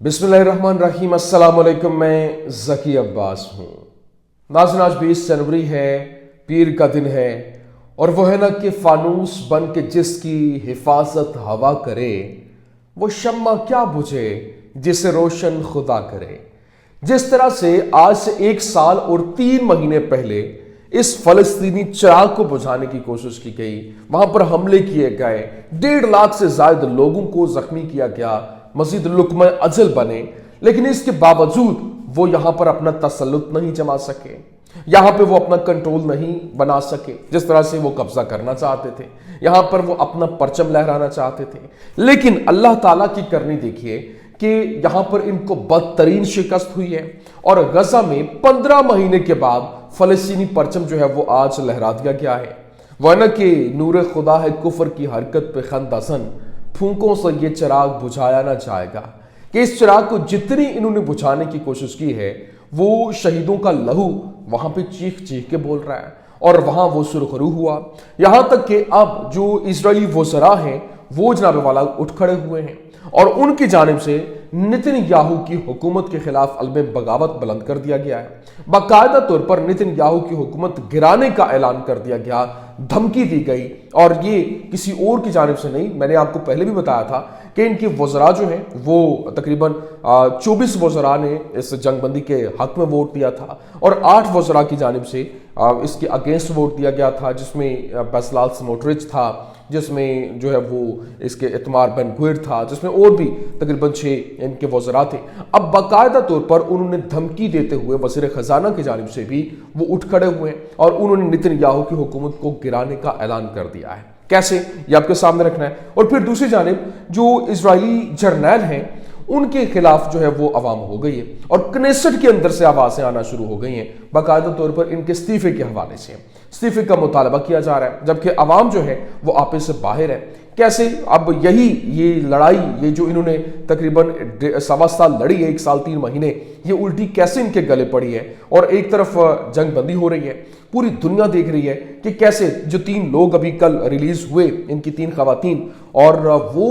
बिस्मिल्लाहिर्रहमानिर्रहीम। अस्सलाम वालेकुम। मैं ज़की अब्बास हूँ। नाज़रीन, आज 20 जनवरी है, पीर का दिन है, और वो है ना कि फानूस बन के जिसकी हिफाजत हवा करे, वो शम्मा क्या बुझे जिसे रोशन खुदा करे। जिस तरह से आज से 1 साल और 3 महीने पहले इस फलस्तीनी चिराग को बुझाने की कोशिश की गई, वहां पर हमले किए गए, 1.5 लाख से ज्यादा लोगों को जख्मी किया गया, मजीद लुकमा अजल बने, लेकिन इसके बावजूद वो यहां पर अपना तसल्लुत नहीं जमा सके, यहां पे वो अपना कंट्रोल नहीं बना सके। जिस तरह से वो कब्जा करना चाहते थे, यहां पर वो अपना परचम लहराना चाहते थे, लेकिन अल्लाह ताला की करनी देखिए कि यहां पर इनको बदतरीन शिकस्त हुई है। और गजा में 15 महीने के बाद फलस्तीनी परचम जो है वो आज लहरा दिया गया है। वह न कि नूर खुदा है कुफर की हरकत पे खंदसन, फूंकों से ये चिराग बुझाया ना जाएगा। कि इस चिराग को जितनी इन्होंने बुझाने की कोशिश की है, वो शहीदों का लहू वहां पे चीख चीख के बोल रहा है, और वहां वो सुरखरू हुआ। यहां तक कि अब जो इजरायली वज़रा हैं वो जनाब वाला उठ खड़े हुए हैं, और उनकी जानिब से नेतन्याहू की हुकूमत के खिलाफ अलम बगावत बुलंद कर दिया गया है। बाकायदा तौर पर नेतन्याहू की हुकूमत गिराने का ऐलान कर दिया गया, धमकी दी गई, और ये किसी और की जानिब से नहीं। मैंने आपको पहले भी बताया था कि इनके वज़रा जो हैं वो तकरीबन 24 वज़रा ने इस जंगबंदी के हक में वोट दिया था, और 8 वज़रा की जानिब से इसके अगेंस्ट वोट दिया गया था, जिसमें बेसलाल स्मोट्रिच था, जिसमें जो है वो इसके इतमार बेन गुइर था, जिसमें और भी तकरीबन 6 इनके वज़रा थे। अब बाकायदा तौर पर उन्होंने धमकी देते हुए वज़ीर ख़जाना की जानिब से भी वो उठ खड़े हुए हैं, और उन्होंने नेतन्याहू की हुकूमत को गिराने का ऐलान कर दिया है। कैसे, ये आपके सामने रखना है। और फिर दूसरी जानिब जो इजरायली जर्नैल हैं उनके खिलाफ जो है वो अवाम हो गई है, और कनेसेट के अंदर से आवाज़ें आना शुरू हो गई हैं, बाकायदा तौर पर इनके इस्तीफे के हवाले से इस्तीफे का मुतालबा किया जा रहा है, जबकि अवाम जो है वो आपे से बाहर है। कैसे, अब ये लड़ाई, ये जो इन्होंने तकरीबन 1.25 साल लड़ी है, 1 साल 3 महीने, ये उल्टी कैसे इनके गले पड़ी है। और एक तरफ जंग बंदी हो रही है, पूरी दुनिया देख रही है कि कैसे जो 3 लोग अभी कल रिलीज हुए, इनकी 3 खवातीन, और वो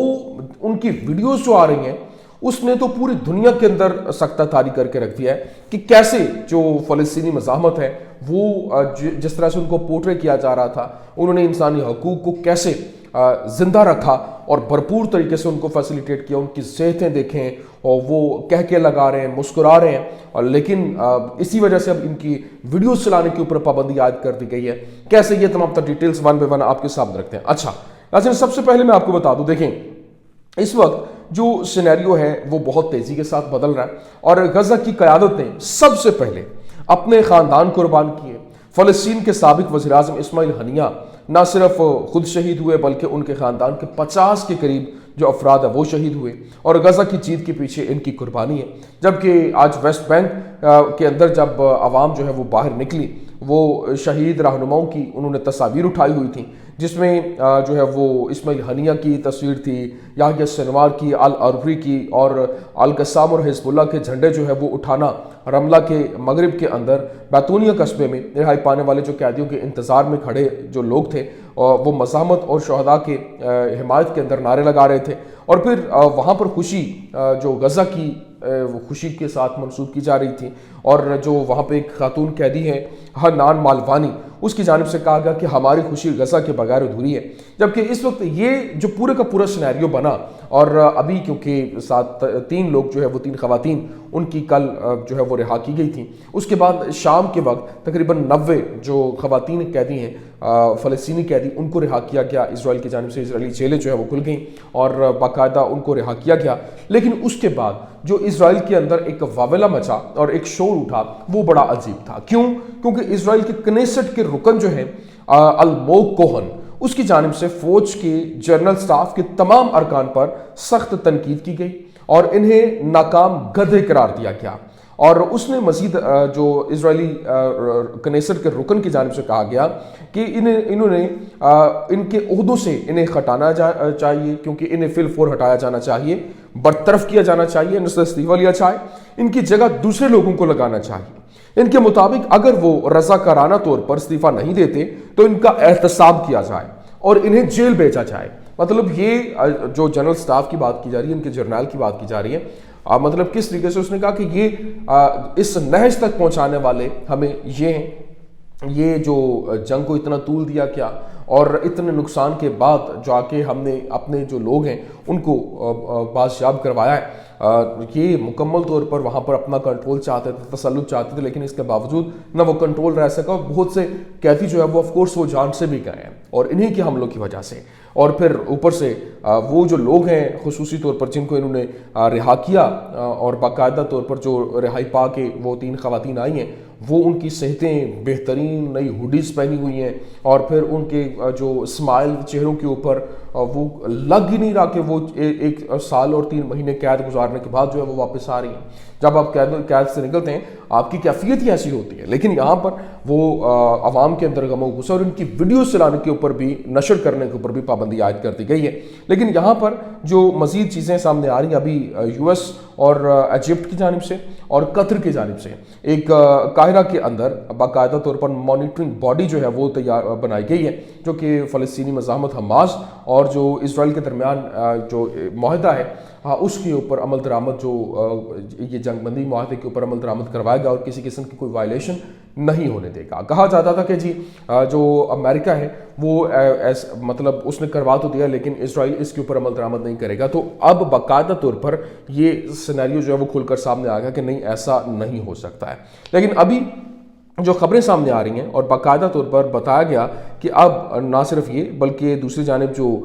उनकी वीडियोस जो आ रही हैं उसने तो पूरी दुनिया के अंदर सख्ता तारी करके रख दिया है कि कैसे जो फ़लस्तीनी मज़ाहमत है वो जिस तरह से उनको पोर्ट्रे किया जा रहा था, उन्होंने इंसानी हकूक़ को कैसे जिंदा रखा और भरपूर तरीके से उनको फैसिलिटेट किया। उनकी सेहतें देखें, और वो कह के लगा रहे हैं, मुस्कुरा रहे हैं, और लेकिन इसी वजह से अब इनकी वीडियो चलाने के ऊपर पाबंदी आयद कर दी गई है। कैसे, ये तमाम डिटेल्स 1 बाय 1 आपके सामने रखते हैं। अच्छा नाज़रीन, सबसे पहले मैं आपको बता दूं, देखें इस वक्त जो सिनेरियो है वो बहुत तेजी के साथ बदल रहा है, और गजा की क़यादत ने सबसे पहले अपने ख़ानदान कुर्बान किए। फ़लस्तीन के साबिक़ वज़ीर-ए-आज़म इस्माइल हनिया ना सिर्फ खुद शहीद हुए, बल्कि उनके ख़ानदान के 50 के करीब जो अफराद है वो शहीद हुए, और गजा की जीत के पीछे इनकी कुर्बानी है। जबकि आज वेस्ट बैंक के अंदर जब आवाम जो है वो बाहर निकली, वो शहीद रहनुमाओं की उन्होंने तस्वीर उठाई हुई थी, जिसमें जो है वो इस्माइल हनिया की तस्वीर थी, याह्या सिनवार की, अल अरबरी की, और अल कस्साम और हिज़्बुल्लाह के झंडे जो है वो उठाना रमला के मगरिब के अंदर बैतूनिया कस्बे में रिहाई पाने वाले जो कैदियों के इंतज़ार में खड़े जो लोग थे, वो मज़ाहमत और शहदा के हिमायत के अंदर नारे लगा रहे थे। और फिर वहाँ पर खुशी जो गजा की खुशी के साथ मंसूब की जा रही थी, और जो वहाँ पे एक खातून कैदी है हनान मालवानी, उसकी जानिब से कहा गया कि हमारी खुशी गजा के बगैर अधूरी है। जबकि इस वक्त ये जो पूरे का पूरा सिनेरियो बना, और अभी क्योंकि 3 लोग जो है वो 3 खवातीन उनकी कल जो है वो रिहा की गई थी, उसके बाद शाम के वक्त तकरीबन 90 जो खवातीन कैदी हैं फ़लस्तीनी कैदी, उनको रिहा किया गया इजराइल की जानिब से। इजरायली जेलें जो है वो खुल गई और बाकायदा उनको रिहा किया गया। लेकिन उसके बाद जो इजराइल के अंदर एक वावेला मचा और एक शोर उठा, वो बड़ा अजीब था। क्यों? क्योंकि इजराइल के कनेसेट के रुकन जो है अलमोग कोहन, उसकी जानिब से फौज के जनरल स्टाफ के तमाम अरकान पर सख्त तनकीद की गई, और इन्हें नाकाम गधे करार दिया गया। और उसने मजीद जो इजरायली कनेसेट के रुकन की जानिब से कहा गया कि इन्होंने इनके ओहदों से इन्हें हटाना चाहिए, क्योंकि इन्हें फिलफौर हटाया जाना चाहिए, बरतरफ किया जाना चाहिए, इनसे इस्तीफा लिया जाए, इनकी जगह दूसरे लोगों को लगाना चाहिए। इनके मुताबिक अगर वो रज़ाकाराना तौर पर इस्तीफा नहीं देते तो इनका एहतसाब किया जाए और इन्हें जेल भेजा जाए। मतलब ये जो जनरल स्टाफ की बात की जा रही है, इनके जर्नल की बात की जा रही है, مطلب کس طریقے سے اس نے کہا کہ یہ اس نہج تک پہنچانے والے ہمیں یہ جو جنگ کو اتنا طول دیا کیا، اور اتنے نقصان کے بعد جا کے ہم نے اپنے جو لوگ ہیں ان کو بازیاب کروایا ہے۔ یہ مکمل طور پر وہاں پر اپنا کنٹرول چاہتے تھے، تسلط چاہتے تھے، لیکن اس کے باوجود نہ وہ کنٹرول رہ سکا، اور بہت سے قیدی جو ہے وہ آف کورس وہ جان سے بھی گئے ہیں، اور انہی کے حملوں کی وجہ سے۔ اور پھر اوپر سے وہ جو لوگ ہیں خصوصی طور پر جن کو انہوں نے رہا کیا، اور باقاعدہ طور پر جو رہائی پا کے وہ 3 خواتین آئی ہیں، وہ ان کی صحتیں بہترین نئی ہوڈیز پہنی ہوئی ہیں، اور پھر ان کے جو اسمائل چہروں کے اوپر وہ لگ ہی نہیں رہا کہ وہ 1 سال اور 3 مہینے قید گزارنے کے بعد جو ہے وہ واپس آ رہی ہیں۔ جب آپ قید سے نکلتے ہیں آپ کی کیفیت ہی ایسی ہوتی ہے، لیکن یہاں پر وہ عوام کے اندر غم و غصہ اور ان کی ویڈیوز چلانے کے اوپر بھی، نشر کرنے کے اوپر بھی پابندی عائد کر دی گئی ہے۔ لیکن یہاں پر جو مزید چیزیں سامنے آ رہی ہیں ابھی یو ایس اور ایجپٹ کی جانب سے اور قطر کی جانب سے، ایک قاہرہ کے اندر باقاعدہ طور پر مانیٹرنگ باڈی جو ہے وہ بنائی گئی ہے، جو کہ فلسطینی مزاحمت حماس اور جو اسرائیل کے درمیان جو معاہدہ ہے اس کے اوپر عمل درآمد، جو یہ جنگ بندی معاہدے کے اوپر عمل درآمد کروائے گا اور کسی قسم کی کوئی وائلیشن نہیں ہونے دے گا۔ کہا جاتا تھا کہ جی جو امریکہ ہے وہ مطلب اس نے کروا تو دیا، لیکن اسرائیل اس کے اوپر عمل درآمد نہیں کرے گا۔ تو اب باقاعدہ طور پر یہ سینیریو جو ہے وہ کھل کر سامنے آ گیا کہ نہیں، ایسا نہیں ہو سکتا ہے۔ لیکن ابھی جو خبریں سامنے آ رہی ہیں اور باقاعدہ طور پر بتایا گیا کہ اب نہ صرف یہ بلکہ دوسری جانب جو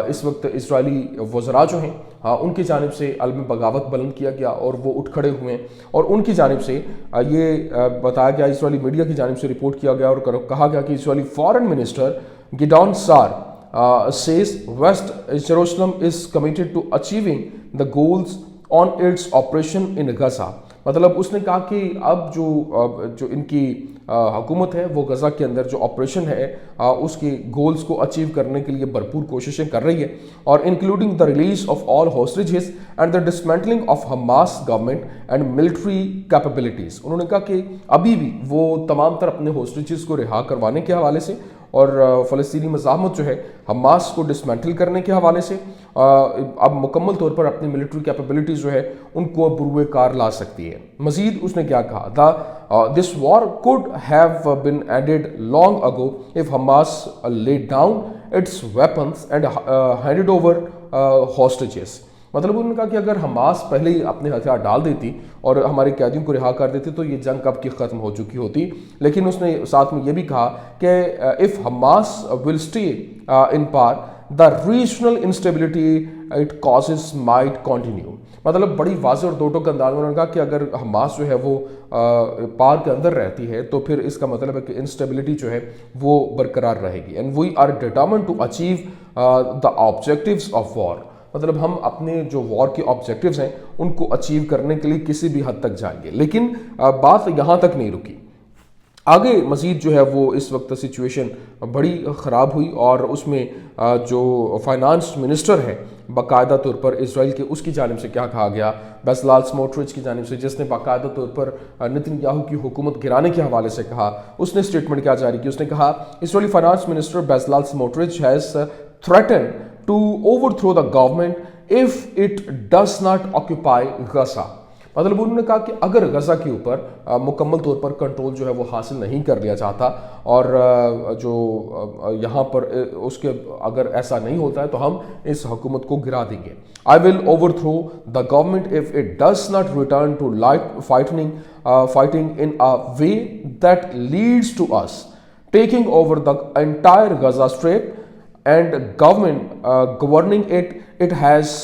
اس وقت اسرائیلی وزراء جو ہیں ان کی جانب سے علم بغاوت بلند کیا گیا اور وہ اٹھ کھڑے ہوئے ہیں، اور ان کی جانب سے یہ بتایا گیا، اسرائیلی میڈیا کی جانب سے رپورٹ کیا گیا اور کہا گیا کہ اسرائیلی فارن منسٹر گیڈون سار says West Jerusalem is committed to achieving the goals on its operation in Gaza۔ مطلب اس نے کہا کہ اب جو ان کی حکومت ہے وہ غزہ کے اندر جو آپریشن ہے اس کے گولز کو اچیو کرنے کے لیے بھرپور کوششیں کر رہی ہے، اور including the release of all hostages and the dismantling of Hamas government and military capabilities. انہوں نے کہا کہ ابھی بھی وہ تمام تر اپنے ہوسٹیجز کو رہا کروانے کے حوالے سے اور فلسطینی مزاحمت جو ہے حماس کو ڈسمینٹل کرنے کے حوالے سے اب مکمل طور پر اپنی ملٹری کیپیبلٹیز جو ہے ان کو بروئے کار لا سکتی ہے۔ مزید اس نے کیا کہا، this war could have been ended long ago if Hamas laid down its weapons and handed over hostages۔ مطلب انہوں نے کہا کہ اگر حماس پہلے ہی اپنے ہتھیار ڈال دیتی اور ہمارے قیدیوں کو رہا کر دیتی تو یہ جنگ کب کی ختم ہو چکی ہوتی۔ لیکن اس نے ساتھ میں یہ بھی کہا کہ if Hamas will stay in power, the regional instability it causes might continue۔ مطلب بڑی واضح اور دو ٹوک انداز میں انہوں نے کہا کہ اگر حماس جو ہے وہ پار کے اندر رہتی ہے تو پھر اس کا مطلب ہے کہ انسٹیبلٹی جو ہے وہ برقرار رہے گی۔ and we are determined to achieve the objectives of war۔ مطلب ہم اپنے جو وار کے آبجیکٹیوز ہیں ان کو اچیو کرنے کے لیے کسی بھی حد تک جائیں گے۔ لیکن بات یہاں تک نہیں رکی، آگے مزید جو ہے وہ اس وقت سچویشن بڑی خراب ہوئی، اور اس میں جو فائنانس منسٹر ہے باقاعدہ طور پر اسرائیل کے، اس کی جانب سے کیا کہا گیا، بیزلال سموٹرچ کی جانب سے، جس نے باقاعدہ طور پر نتن یاہو کی حکومت گرانے کے حوالے سے کہا، اس نے اسٹیٹمنٹ کیا جاری کی، اس نے کہا Israeli finance minister Bezalel Smotrich has threatened to overthrow the government if it does not occupy Gaza۔ مطلب انہوں نے کہا کہ اگر غزہ کے اوپر مکمل طور پر کنٹرول جو ہے وہ حاصل نہیں کر لیا جاتا، اور جو یہاں پر اس کے اگر ایسا نہیں ہوتا ہے تو ہم اس حکومت کو گرا دیں گے۔ I will overthrow the government if it does not return to light fighting in a way that leads to us taking over the entire Gaza Strip and governing it, it has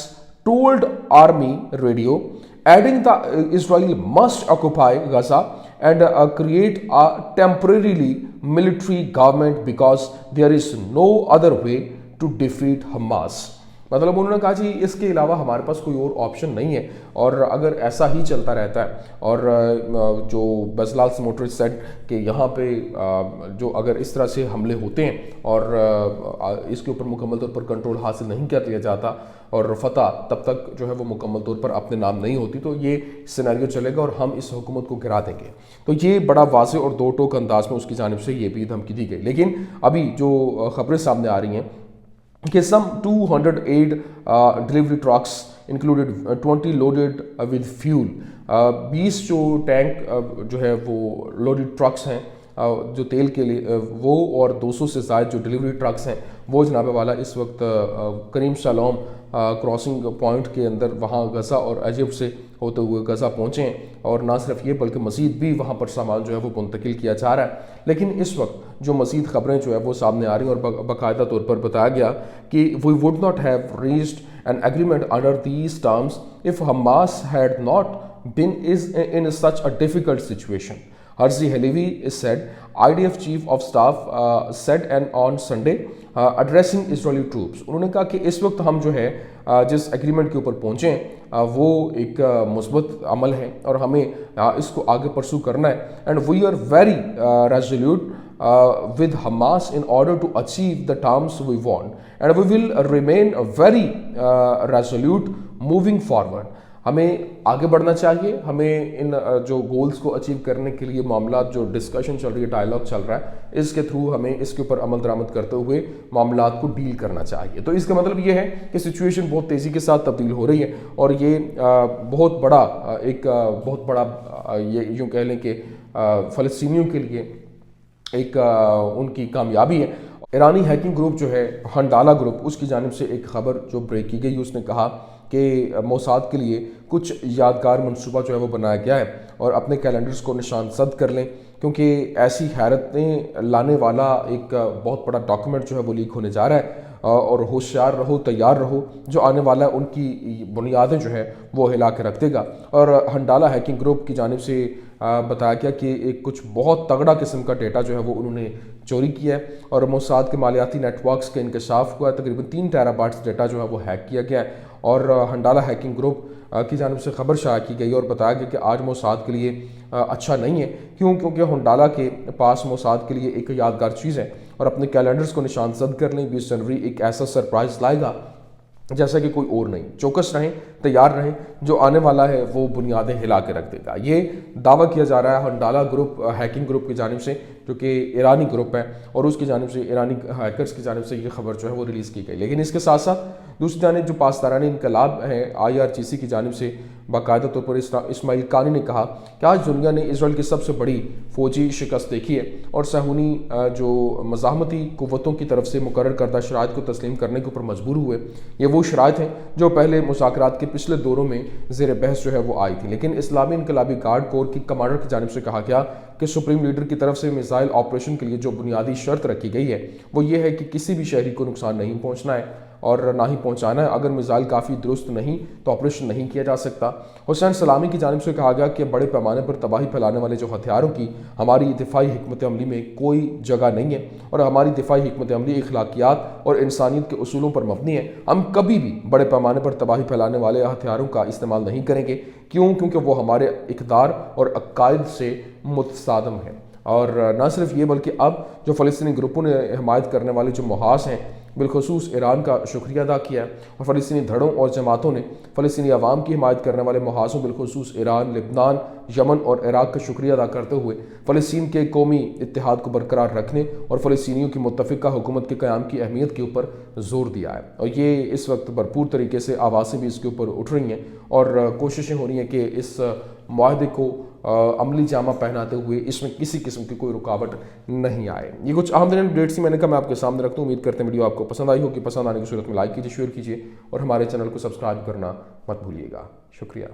told army radio, adding the Israel must occupy Gaza and create a temporarily military government because there is no other way to defeat Hamas۔ مطلب انہوں نے کہا جی اس کے علاوہ ہمارے پاس کوئی اور option نہیں ہے، اور اگر ایسا ہی چلتا رہتا ہے، اور جو بیزلال سموٹرچ سیڈ کہ یہاں پہ جو اگر اس طرح سے حملے ہوتے ہیں اور اس کے اوپر مکمل طور پر کنٹرول حاصل نہیں کر لیا جاتا اور فتح تب تک جو ہے وہ مکمل طور پر اپنے نام نہیں ہوتی، تو یہ سینیریو چلے گا اور ہم اس حکومت کو گرا دیں گے۔ تو یہ بڑا واضح اور دو ٹوک انداز میں اس کی جانب سے یہ بھی دھمکی دی گئی۔ لیکن ابھی جو خبریں سامنے آ رہی ہیں کہ some 208 delivery trucks included 20 loaded with fuel. 20 जो टैंक जो है वो लोडेड ट्रक्स हैं जो तेल के लिए, वो और 200 से ज़्यादा जो डिलीवरी ट्रक्स हैं वो जनाब वाला इस वक्त करीम शालोम क्रॉसिंग पॉइंट के अंदर वहाँ गज़ा और इजिप्ट से होते हुए गज़ा पहुँचे हैं। और ना सिर्फ ये बल्कि मज़ीद भी वहाँ पर सामान जो है वो मुंतकिल किया जा रहा है। लेकिन इस वक्त जो मज़ीद ख़बरें जो है वो सामने आ रही हैं और बाकायदा तौर पर बताया गया कि we would not have reached an agreement under these terms if Hamas had not been is in such a difficult situation. Herzi Halevi is said, IDF Chief of Staff said and on Sunday addressing Israeli troops. उन्होंने कहा कि इस वक्त हम जो है जिस agreement के ऊपर पहुँचे हैं वो एक मुस्बत अमल है और हमें इसको आगे परसू करना है। And we are very resolute with Hamas in order to achieve the terms we want, and we will remain very resolute moving forward. हमें आगे बढ़ना चाहिए, हमें इन जो गोल्स को अचीव करने के लिए मामला जो डिस्कशन चल रही है, डायलॉग चल रहा है, इसके थ्रू हमें इसके ऊपर अमल दरामद करते हुए मामला को डील करना चाहिए। तो इसका मतलब ये है कि सिचुएशन बहुत तेज़ी के साथ तब्दील हो रही है और ये बहुत बड़ा ये यूँ कह लें कि फ़लस्तीनियों के लिए एक उनकी कामयाबी है। ईरानी हैकिंग ग्रुप जो है हंडाला ग्रुप, उसकी जानिब से एक खबर जो ब्रेक की गई, उसने कहा कि मोसाद के लिए कुछ यादगार मंसूबा जो है वो बनाया गया है और अपने कैलेंडर्स को निशान सद कर लें, क्योंकि ऐसी हैरतें लाने वाला एक बहुत बड़ा डॉक्यूमेंट जो है वो लीक होने जा रहा है। और होशियार रहो, तैयार रहो, जो आने वाला है उनकी बुनियादें जो है वो हिला के रख देगा। और हंडाला हैकिंग ग्रुप की जानिब से बताया गया कि एक कुछ बहुत तगड़ा किस्म का डेटा जो है वो उन्होंने चोरी किया है और मोसाद के मालियाती नेटवर्क्स का इंकशाफ हुआ है। तकरीबन 3 टेराबाइट्स डेटा जो है वो हैक किया गया है और हंडाला हैकिंग ग्रुप की जानिब से खबर शाया की गई और बताया गया कि आज मोसाद के लिए अच्छा नहीं है। क्योंकि हंडाला के पास मोसाद के लिए एक यादगार चीज़ है और अपने कैलेंडर्स को निशान सद कर लें। 20 जनवरी एक ऐसा सरप्राइज़ लाएगा जैसा कि कोई और नहीं। चौकस रहें, तैयार रहें, जो आने वाला है वो बुनियादें हिला के रख देगा। ये दावा किया जा रहा है हंडाला ग्रुप हैकिंग ग्रुप की जानिब से, जो कि ईरानी ग्रुप है और उसकी जानिब से, ईरानी हैकर्स की जानिब से ये खबर जो है वो रिलीज़ की गई। लेकिन इसके साथ साथ दूसरी जानिब जो पासदारानी इनकलाब है IRGC की जानिब से बाकायदा तौर पर इस्माइल कानी ने कहा कि आज दुनिया ने इसराइल की सबसे बड़ी फौजी शिकस्त देखी है और सहूनी जो मज़ाहमती क़ुव्वतों की तरफ से मुकर्रर करदा शराइत को तस्लीम करने के ऊपर मजबूर हुए। ये वो शराइत हैं जो पहले मुज़ाकरात के पिछले दौरों में ज़ेर बहस जो है वो आई थी। लेकिन इस्लामी इनकलाबी गार्ड कोर की कमांडर की जानिब से कहा गया कि सुप्रीम लीडर की तरफ से मिसाइल ऑपरेशन के लिए जो बुनियादी शर्त रखी गई है वो ये है कि किसी भी शहरी को नुकसान नहीं पहुँचना है और ना ही पहुंचाना है। अगर मिसाइल काफ़ी दुरुस्त नहीं तो ऑपरेशन नहीं किया जा सकता। हुसैन सलामी की जानिब से कहा गया कि बड़े पैमाने पर तबाही फैलाने वाले जो हथियारों की हमारी दिफाई हिकमत अमली में कोई जगह नहीं है और हमारी दिफाई हिकमत अमली अखलाकियात और इंसानियत के उसूलों पर मबनी है। हम कभी भी बड़े पैमाने पर तबाही फैलाने वाले हथियारों का इस्तेमाल नहीं करेंगे। क्योंकि वो हमारे इक़दार और अकायद से मुतसादम है। और न सिर्फ ये बल्कि अब जो फ़लस्तीनी ग्रुपों ने हिमायत करने वाले जो मुहास हैं बिलखसूस ईरान का शुक्रिया अदा किया और फ़लस्तीनी धड़ों और जमातों ने फ़लस्तीनी अवाम की हिमायत करने वाले मुहासों बिलखसूस ईरान, लिबनान, यमन और इराक़ का शुक्रिया अदा करते हुए फ़लस्तीन के कौमी इत्तेहाद को बरकरार रखने और फ़लस्तीनियों की मुत्तफ़िका हुकूमत के क़याम की अहमियत के ऊपर ज़ोर दिया है। और ये इस वक्त भरपूर तरीके से आवाज़ें भी इसके ऊपर उठ रही हैं और कोशिशें हो रही हैं कि इस मुआहदे को अमली जामा पहनाते हुए इसमें किसी किस्म की कोई रुकावट नहीं आए। ये कुछ अहम तरीन अपडेट्स ही मैंने कहा मैं आपके सामने रखता हूँ। उम्मीद करते हैं वीडियो आपको पसंद आई होगी। पसंद आने की सूरत में लाइक कीजिए, शेयर कीजिए और हमारे चैनल को सब्सक्राइब करना मत भूलिएगा। शुक्रिया।